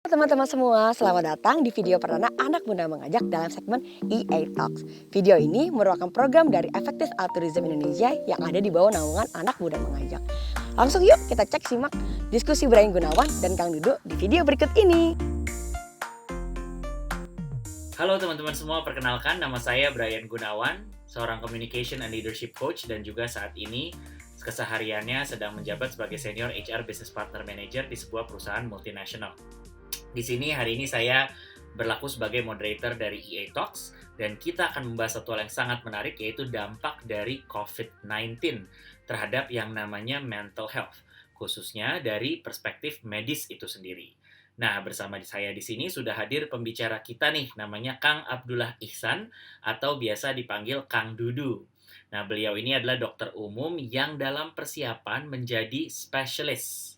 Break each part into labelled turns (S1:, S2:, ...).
S1: Teman-teman semua, selamat datang di video perdana Anak Muda Mengajak dalam segmen EA Talks. Video ini merupakan program dari Effective Altruism Indonesia yang ada di bawah naungan Anak Muda Mengajak. Langsung yuk kita cek simak diskusi Brian Gunawan dan Kang Dudu di video berikut ini.
S2: Halo teman-teman semua, perkenalkan nama saya Brian Gunawan, seorang Communication and Leadership Coach dan juga saat ini kesehariannya sedang menjabat sebagai Senior HR Business Partner Manager di sebuah perusahaan multinasional. Di sini hari ini saya berlaku sebagai moderator dari EA Talks dan kita akan membahas satu hal yang sangat menarik yaitu dampak dari COVID-19 terhadap yang namanya mental health, khususnya dari perspektif medis itu sendiri. Nah, bersama saya di sini sudah hadir pembicara kita nih, namanya Kang Abdullah Ihsan atau biasa dipanggil Kang Dudu. Nah, beliau ini adalah dokter umum yang dalam persiapan menjadi spesialis.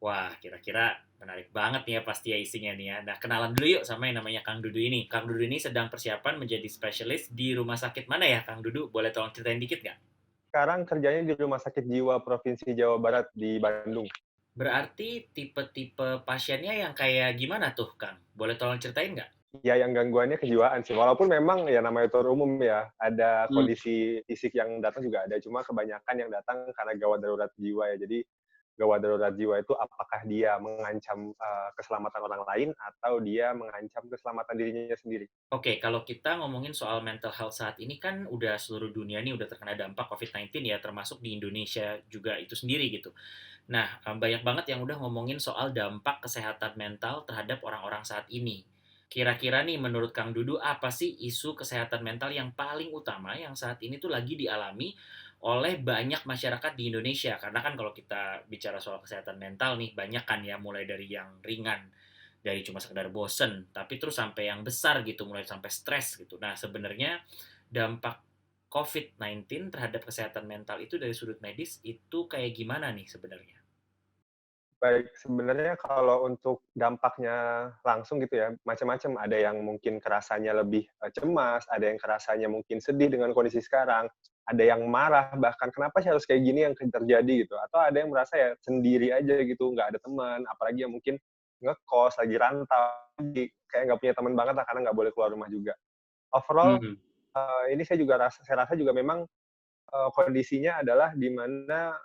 S2: Wah, kira-kira menarik banget nih ya pasti ya isinya nih ya. Nah, kenalan dulu yuk sama yang namanya Kang Dudu ini. Kang Dudu ini sedang persiapan menjadi spesialis di rumah sakit mana ya, Kang Dudu? Boleh tolong ceritain dikit nggak?
S3: Sekarang kerjanya di Rumah Sakit Jiwa Provinsi Jawa Barat di Bandung.
S2: Berarti tipe-tipe pasiennya yang kayak gimana tuh, Kang? Boleh tolong ceritain nggak?
S3: Ya yang gangguannya kejiwaan sih, walaupun memang ya namanya dokter umum ya, ada
S2: Hmm.
S3: kondisi fisik yang datang juga ada, cuma kebanyakan yang datang karena gawat darurat jiwa ya. Jadi gawat darurat jiwa itu apakah dia mengancam, keselamatan orang lain atau dia mengancam keselamatan dirinya sendiri.
S2: Oke, kalau kita ngomongin soal mental health saat ini kan udah seluruh dunia nih udah terkena dampak COVID-19 ya, termasuk di Indonesia juga itu sendiri gitu. Nah, banyak banget yang udah ngomongin soal dampak kesehatan mental terhadap orang-orang saat ini. Kira-kira nih menurut Kang Dudu apa sih isu kesehatan mental yang paling utama yang saat ini tuh lagi dialami oleh banyak masyarakat di Indonesia? Karena kan kalau kita bicara soal kesehatan mental nih banyak kan ya mulai dari yang ringan dari cuma sekedar bosen, tapi terus sampai yang besar gitu, mulai sampai stres gitu. Nah, sebenarnya dampak COVID-19 terhadap kesehatan mental itu dari sudut medis itu kayak gimana nih sebenarnya?
S3: Baik, sebenarnya kalau untuk dampaknya langsung gitu ya, macam-macam. Ada yang mungkin kerasanya lebih, cemas, ada yang kerasanya mungkin sedih dengan kondisi sekarang, ada yang marah bahkan, "Kenapa sih harus kayak gini yang terjadi?" Gitu. Atau ada yang merasa ya sendiri aja gitu, nggak ada teman, apalagi yang mungkin ngekos, lagi rantau, jadi kayak nggak punya teman banget lah karena nggak boleh keluar rumah juga. Overall,
S2: Mhm.
S3: ini saya rasa juga memang kondisinya adalah di mana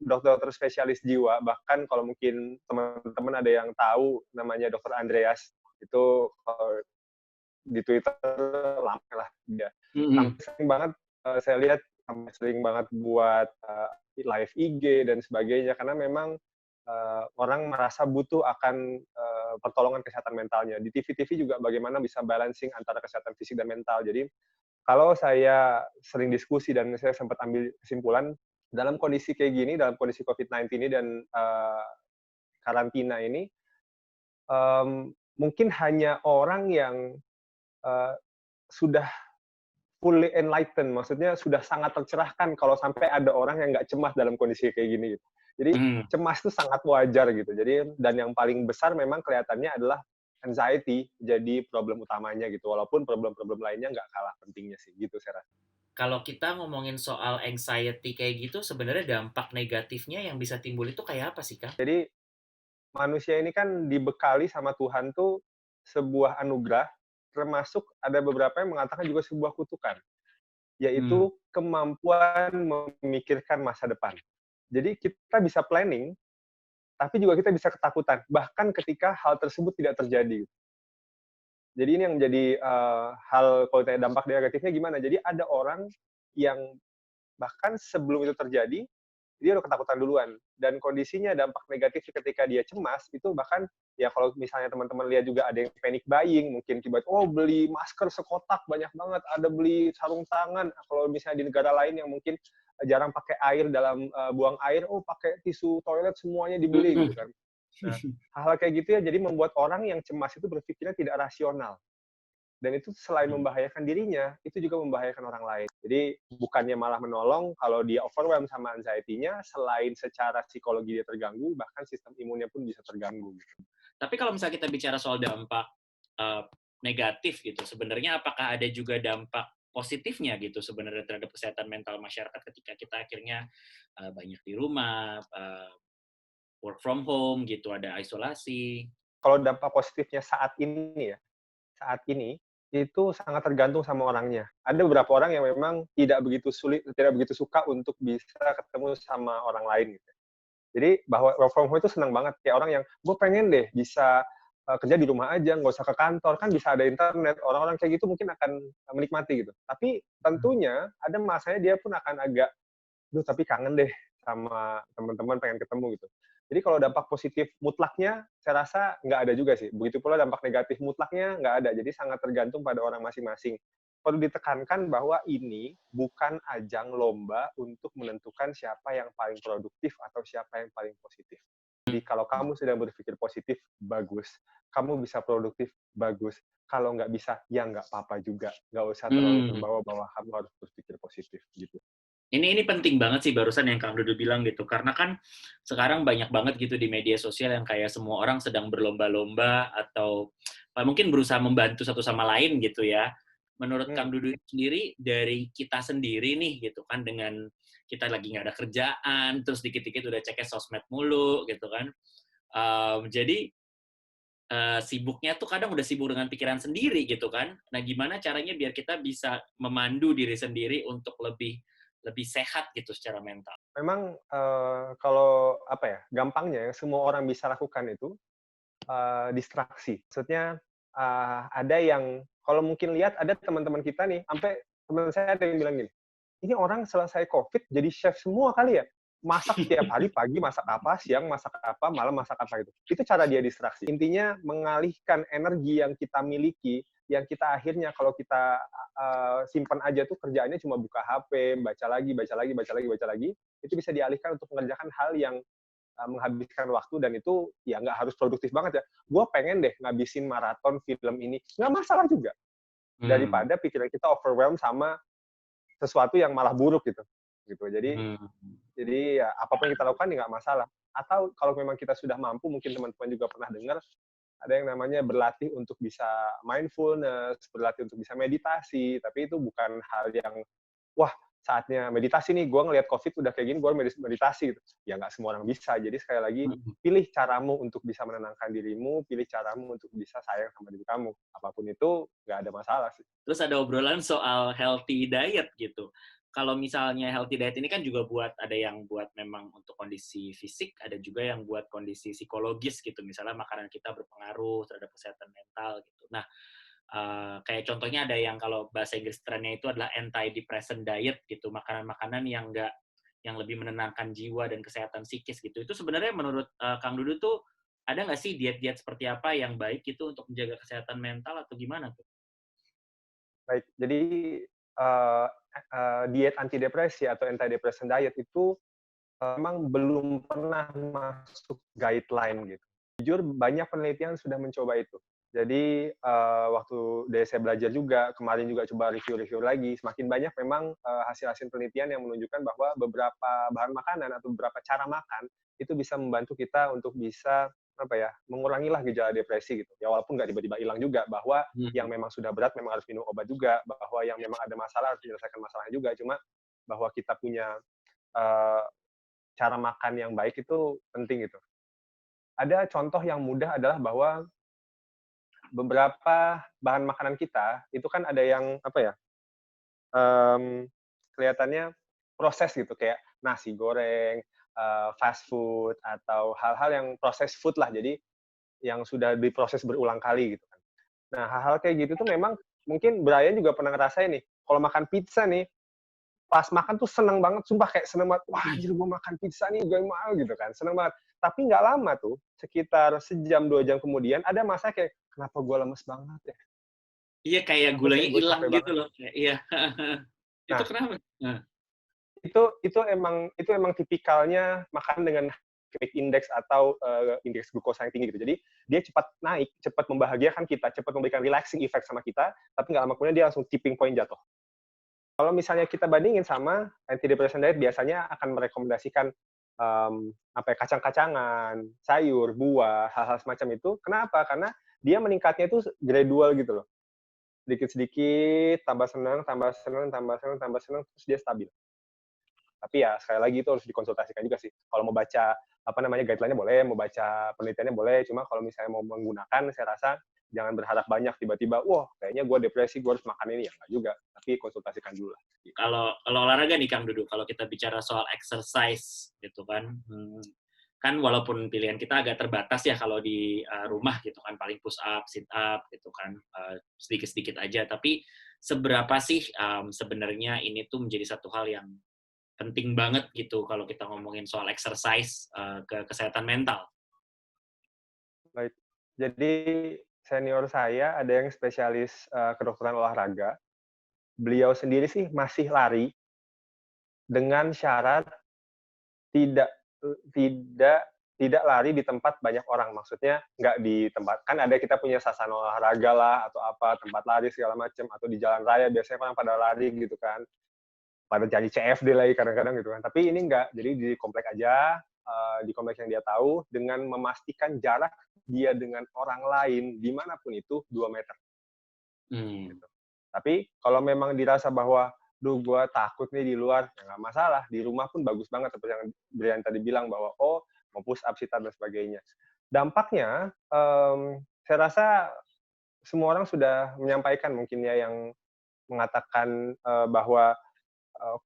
S3: dokter-dokter spesialis jiwa, bahkan kalau mungkin teman-teman ada yang tahu namanya Dokter Andreas, itu di Twitter rame lah dia.
S2: Mhm.
S3: Sampai sering banget, saya lihat sampai sering banget buat, live IG dan sebagainya, karena memang, orang merasa butuh akan, pertolongan kesehatan mentalnya. Di TV-TV juga bagaimana bisa balancing antara kesehatan fisik dan mental. Jadi kalau saya sering diskusi dan saya sempat ambil kesimpulan, dalam kondisi kayak gini, dalam kondisi COVID-19 ini dan, karantina ini, mungkin hanya orang yang, eee, sudah fully enlightened, maksudnya sudah sangat tercerahkan kalau sampai ada orang yang nggak cemas dalam kondisi kayak gini, gitu. Jadi
S2: Mhm.
S3: cemas itu sangat wajar gitu. Jadi dan yang paling besar memang kelihatannya adalah anxiety jadi problem utamanya gitu, walaupun problem-problem lainnya nggak kalah pentingnya sih, gitu saya rasa.
S2: Kalau kita ngomongin soal anxiety kayak gitu, sebenarnya dampak negatifnya yang bisa timbul itu kayak apa sih, Kang?
S3: Jadi manusia ini kan dibekali sama Tuhan tuh sebuah anugerah, termasuk ada beberapa yang mengatakan juga sebuah kutukan,
S2: Hmm.
S3: yaitu kemampuan memikirkan masa depan. Jadi kita bisa planning, tapi juga kita bisa ketakutan, bahkan ketika hal tersebut tidak terjadi. Jadi ini yang menjadi, hal kalau ditanya dampak negatifnya gimana, jadi ada orang yang bahkan sebelum itu terjadi, dia udah ketakutan duluan. Dan kondisinya dampak negatif ketika dia cemas, itu bahkan ya kalau misalnya teman-teman lihat juga ada yang panic buying, mungkin tiba oh beli masker sekotak banyak banget, ada beli sarung tangan. Kalau misalnya di negara lain yang mungkin jarang pakai air dalam buang air, oh pakai tisu toilet semuanya dibeli gitu
S2: Mhm.
S3: kan. Nah, hal-hal kayak gitu ya jadi membuat orang yang cemas itu berpikirnya tidak rasional. Dan itu selain membahayakan dirinya, itu juga membahayakan orang lain. Jadi bukannya malah menolong, kalau dia overwhelmed sama anxiety-nya, selain secara psikologi dia terganggu, bahkan sistem imunnya pun bisa terganggu gitu.
S2: Tapi kalau misalnya kita bicara soal dampak, eee, negatif gitu, sebenarnya apakah ada juga dampak positifnya gitu sebenarnya terhadap kesehatan mental masyarakat ketika kita akhirnya, banyak di rumah, work from home gitu, ada isolasi?
S3: kalau dampak positifnya saat ini itu sangat tergantung sama orangnya. Ada beberapa orang yang memang tidak begitu suka untuk bisa ketemu sama orang lain gitu. Jadi bahwa work from home itu senang banget, kayak orang yang, "Gue pengen deh bisa, kerja di rumah aja, nggak usah ke kantor, kan bisa ada internet." Orang-orang kayak gitu mungkin akan menikmati gitu. Tapi tentunya ada masanya dia pun akan agak, "Duh, tapi kangen deh sama teman-teman, pengen ketemu," gitu. Jadi kalau dampak positif mutlaknya, saya rasa nggak ada juga sih. Begitu pula dampak negatif mutlaknya nggak ada. Jadi sangat tergantung pada orang masing-masing. Perlu ditekankan bahwa ini bukan ajang lomba untuk menentukan siapa yang paling produktif atau siapa yang paling positif. Jadi kalau kamu sedang berpikir positif, bagus. Kamu bisa produktif, bagus. Kalau nggak bisa, ya nggak apa-apa juga. Nggak usah terlalu
S2: Hmm.
S3: terbawa bahwa kamu harus berpikir positif gitu.
S2: Ini penting banget sih barusan yang Kang Dudu bilang gitu, karena kan sekarang banyak banget gitu di media sosial yang kayak semua orang sedang berlomba-lomba atau mungkin berusaha membantu satu sama lain gitu ya. Menurut
S3: Hmm.
S2: Kang Dudu sendiri, dari kita sendiri nih gitu kan, dengan kita lagi nggak ada kerjaan, terus dikit-dikit udah ceknya sosmed mulu gitu kan. Jadi sibuknya tuh kadang udah sibuk dengan pikiran sendiri gitu kan. Nah, gimana caranya biar kita bisa memandu diri sendiri untuk lebih lebih sehat gitu secara mental?
S3: Memang, kalau apa ya, gampangnya yang semua orang bisa lakukan itu, distraksi. Maksudnya, ada yang kalau mungkin lihat ada teman-teman kita nih, sampai teman saya ada yang bilang gini, "Ini orang selesai Covid jadi chef semua kali ya? Masak tiap hari, pagi masak apa, siang masak apa, malam masak apa," gitu. Itu cara dia distraksi. Intinya mengalihkan energi yang kita miliki, yang kita akhirnya kalau kita, simpan aja tuh kerjaannya cuma buka HP, baca lagi baca lagi baca lagi baca lagi, itu bisa dialihkan untuk mengerjakan hal yang menghabiskan waktu dan itu ya nggak harus produktif banget ya. Gue pengen deh ngabisin maraton film ini, nggak masalah juga.
S2: Hmm.
S3: Daripada pikiran kita overwhelmed sama sesuatu yang malah buruk gitu. Gitu. Jadi
S2: Hmm.
S3: jadi ya apapun yang kita lakukan ya nggak masalah. Atau kalau memang kita sudah mampu, mungkin teman-teman juga pernah dengar, ada yang namanya berlatih untuk bisa mindfulness, berlatih untuk bisa meditasi, tapi itu bukan hal yang wah, saatnya meditasi nih, gue ngelihat COVID udah kayak gini, gue meditasi gitu. Ya nggak semua orang bisa. Jadi sekali lagi,
S2: Mhm.
S3: pilih caramu untuk bisa menenangkan dirimu, pilih caramu untuk bisa sayang sama diri kamu. Apapun itu, nggak ada masalah sih.
S2: Terus ada obrolan soal healthy diet gitu. Kalau misalnya healthy diet ini kan juga buat, ada yang buat memang untuk kondisi fisik, ada juga yang buat kondisi psikologis gitu. Misalnya makanan kita berpengaruh terhadap kesehatan mental gitu. Nah, kayak contohnya ada yang kalau bahasa Inggris trennya itu adalah anti-depressant diet gitu, makanan-makanan yang lebih menenangkan jiwa dan kesehatan psikis gitu. Itu sebenarnya menurut Kang Dudu tuh ada nggak sih diet-diet seperti apa yang baik gitu untuk menjaga kesehatan mental atau gimana tuh?
S3: Baik, jadi uh, diet antidepresi atau antidepressant diet itu memang belum pernah masuk guideline gitu. Jujur banyak penelitian sudah mencoba itu. Jadi waktu dari saya belajar juga, kemarin juga coba review-review lagi, semakin banyak memang hasil-hasil penelitian yang menunjukkan bahwa beberapa bahan makanan atau beberapa cara makan itu bisa membantu kita untuk bisa apa ya, mengurangilah gejala depresi gitu. Ya walaupun nggak tiba-tiba hilang juga, bahwa yang
S2: Hmm.
S3: memang sudah berat memang harus minum obat juga, bahwa yang memang ada masalah harus menyelesaikan masalahnya juga. Cuma bahwa kita punya eh, cara makan yang baik itu penting gitu. Ada contoh yang mudah adalah bahwa beberapa bahan makanan kita itu kan ada yang apa ya, kelihatannya proses gitu kayak nasi goreng, fast food atau hal-hal yang proses food lah. Jadi yang sudah diproses berulang kali gitu kan. Nah, hal-hal kayak gitu tuh memang mungkin Brian juga pernah ngerasain nih, kalau makan pizza nih, pas makan tuh seneng banget, sumpah kayak seneng banget, "Wah, anjir gue makan pizza nih, gue mau," gitu kan, seneng banget. Tapi nggak lama tuh, sekitar sejam, 2 jam kemudian, ada masa kayak, "Kenapa gue lemes banget ya?
S2: Iya, kayak
S3: Kenapa
S2: gulanya
S3: kayak gue
S2: hilang
S3: capek
S2: gitu
S3: banget?"
S2: loh, kayak iya. Itu
S3: Nah,
S2: kenapa? Nah.
S3: itu emang tipikalnya makan dengan glycemic index atau, indeks glukosa yang tinggi gitu. Jadi, dia cepat naik, cepat membahagiakan kita, cepat memberikan relaxing effect sama kita, tapi nggak lama kemudian dia langsung tipping point jatuh. Kalau misalnya kita bandingin sama antidepressant diet biasanya akan merekomendasikan, apa ya, kacang-kacangan, sayur, buah, hal-hal semacam itu. Kenapa? Karena dia meningkatnya itu gradual gitu loh. Sedikit-sedikit, tambah senang tambah senang tambah senang tambah senang, terus dia stabil. Tapi ya sekali lagi itu harus dikonsultasikan juga sih. Kalau mau baca guideline-nya boleh, mau baca penelitiannya boleh, cuma kalau misalnya mau menggunakan, saya rasa jangan berharap banyak tiba-tiba, wah kayaknya gue depresi, gue harus makan ini, ya nggak juga, tapi konsultasikan dulu lah. Gitu.
S2: Kalau olahraga nih Kang Dudu, kalau kita bicara soal exercise gitu kan, kan walaupun pilihan kita agak terbatas ya kalau di rumah gitu kan, paling push up, sit up gitu kan, sedikit-sedikit aja. Tapi seberapa sih sebenarnya ini tuh menjadi satu hal yang penting banget gitu kalau kita ngomongin soal exercise ke kesehatan mental?
S3: Baik, jadi senior saya ada yang spesialis kedokteran olahraga. Beliau sendiri sih masih lari dengan syarat tidak tidak tidak lari di tempat banyak orang. Maksudnya nggak di tempat, kan ada kita punya sasana olahraga lah atau apa, tempat lari segala macam, atau di jalan raya biasanya orang pada lari gitu kan. Pada jadi CFD lagi kadang-kadang gitu kan. Tapi ini enggak, jadi di komplek aja, di komplek yang dia tahu, dengan memastikan jarak dia dengan orang lain dimanapun itu 2 meter. Gitu. Tapi kalau memang dirasa bahwa, duh gue takut nih di luar, ya nggak masalah. Di rumah pun bagus banget, seperti yang Brian tadi bilang bahwa, oh mau push up, sit up, dan sebagainya. Dampaknya, saya rasa semua orang sudah menyampaikan mungkin ya, yang mengatakan bahwa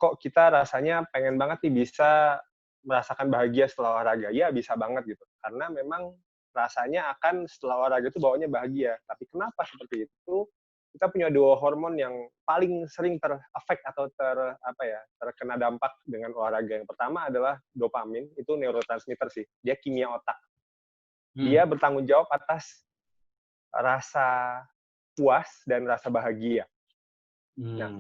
S3: kok kita rasanya pengen banget nih bisa merasakan bahagia setelah olahraga. Ya bisa banget gitu. Karena memang rasanya akan setelah olahraga itu bawaannya bahagia. Tapi kenapa seperti itu? Kita punya 2 hormon yang paling sering terefek atau terkena dampak dengan olahraga. Yang pertama adalah dopamin, itu neurotransmitter sih. Dia kimia otak. Dia bertanggung jawab atas rasa puas dan rasa bahagia. Nah,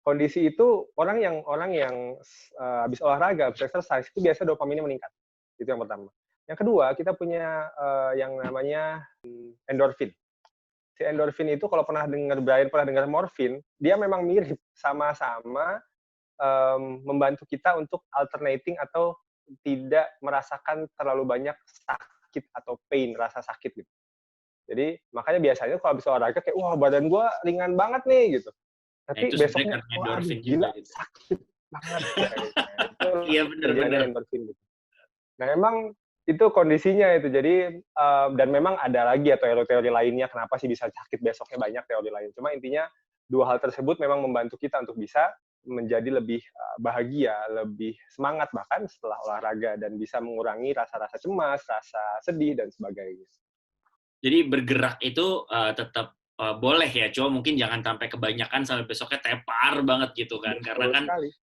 S3: kondisi itu orang yang habis olahraga, habis exercise itu biasa dopaminnya meningkat. Itu yang pertama. Yang kedua, kita punya yang namanya endorfin. Si endorfin itu kalau Brian pernah dengar morfin, dia memang mirip, sama-sama membantu kita untuk alternating atau tidak merasakan terlalu banyak sakit atau pain, rasa sakit gitu. Jadi makanya biasanya kalau habis olahraga kayak wah badan gue ringan banget nih gitu. Tapi
S2: itu
S3: besoknya
S2: endorfin
S3: gila
S2: juga, gitu.
S3: sakit banget.
S2: Iya benar.
S3: Endorfin gitu. Nah emang itu kondisinya itu. Jadi dan memang ada lagi ya teori-teori lainnya kenapa sih bisa sakit besoknya, banyak teori lain. Cuma intinya 2 hal tersebut memang membantu kita untuk bisa menjadi lebih bahagia, lebih semangat bahkan setelah olahraga, dan bisa mengurangi rasa-rasa cemas, rasa sedih dan sebagainya.
S2: Jadi bergerak itu tetap boleh ya, cuma mungkin jangan sampai kebanyakan sampai besoknya tepar banget gitu kan. Karena kan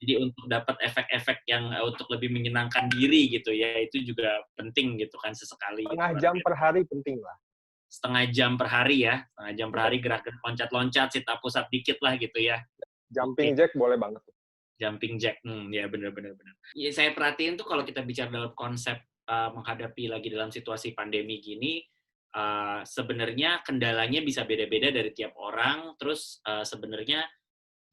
S2: jadi untuk dapat efek-efek yang untuk lebih menyenangkan diri gitu ya, itu juga penting gitu kan sesekali.
S3: Setengah jam per hari penting lah.
S2: Setengah jam per hari ya, setengah jam per hari gerak loncat-loncat, sit up, push up dikit lah gitu ya.
S3: Jumping jack boleh banget.
S2: Jumping jack, ya benar. Ya, saya perhatiin tuh kalau kita bicara dalam konsep menghadapi lagi dalam situasi pandemi gini, sebenarnya kendalanya bisa beda-beda dari tiap orang. Terus sebenarnya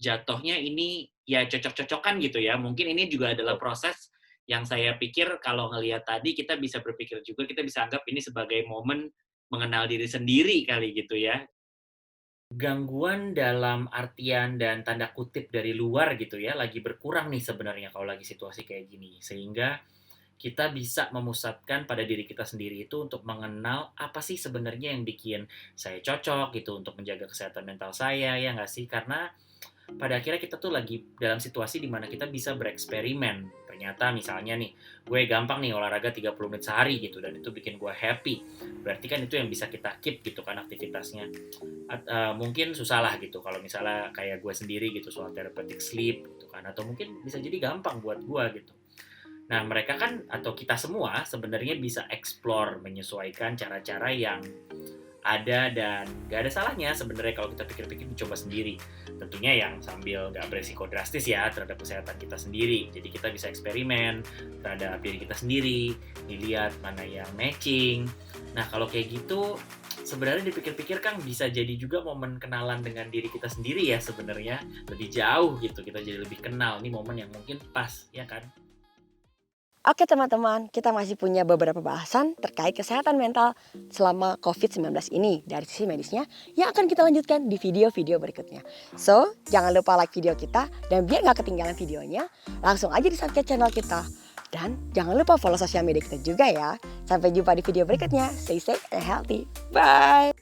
S2: jatuhnya ini ya cocok-cocokan gitu ya. Mungkin ini juga adalah proses yang saya pikir kalau ngelihat tadi kita bisa berpikir juga, kita bisa anggap ini sebagai momen mengenal diri sendiri kali gitu ya. Gangguan dalam artian dan tanda kutip dari luar gitu ya, lagi berkurang nih sebenarnya kalau lagi situasi kayak gini. Sehingga kita bisa memusatkan pada diri kita sendiri itu untuk mengenal apa sih sebenarnya yang bikin saya cocok gitu untuk menjaga kesehatan mental saya, ya nggak sih? Karena pada akhirnya kita tuh lagi dalam situasi di mana kita bisa bereksperimen. Ternyata misalnya nih, gue gampang nih olahraga 30 menit sehari gitu, dan itu bikin gue happy. Berarti kan itu yang bisa kita keep gitu kan aktivitasnya. Mungkin susah lah gitu kalau misalnya kayak gue sendiri gitu soal therapeutic sleep gitu kan. Atau mungkin bisa jadi gampang buat gue gitu. Nah, mereka kan atau kita semua sebenarnya bisa explore, menyesuaikan cara-cara yang ada, dan gak ada salahnya sebenarnya kalau kita pikir-pikir dicoba sendiri. Tentunya yang sambil gak beresiko drastis ya terhadap kesehatan kita sendiri. Jadi kita bisa eksperimen terhadap diri kita sendiri, dilihat mana yang matching. Nah kalau kayak gitu sebenarnya dipikir-pikir kan bisa jadi juga momen kenalan dengan diri kita sendiri ya sebenarnya. Lebih jauh gitu, kita jadi lebih kenal. Ini momen yang mungkin pas, ya kan?
S1: Oke teman-teman, kita masih punya beberapa bahasan terkait kesehatan mental selama COVID-19 ini dari sisi medisnya yang akan kita lanjutkan di video-video berikutnya. So, jangan lupa like video kita, dan biar gak ketinggalan videonya, langsung aja di subscribe channel kita. Dan jangan lupa follow sosial media kita juga ya. Sampai jumpa di video berikutnya. Stay safe and healthy. Bye!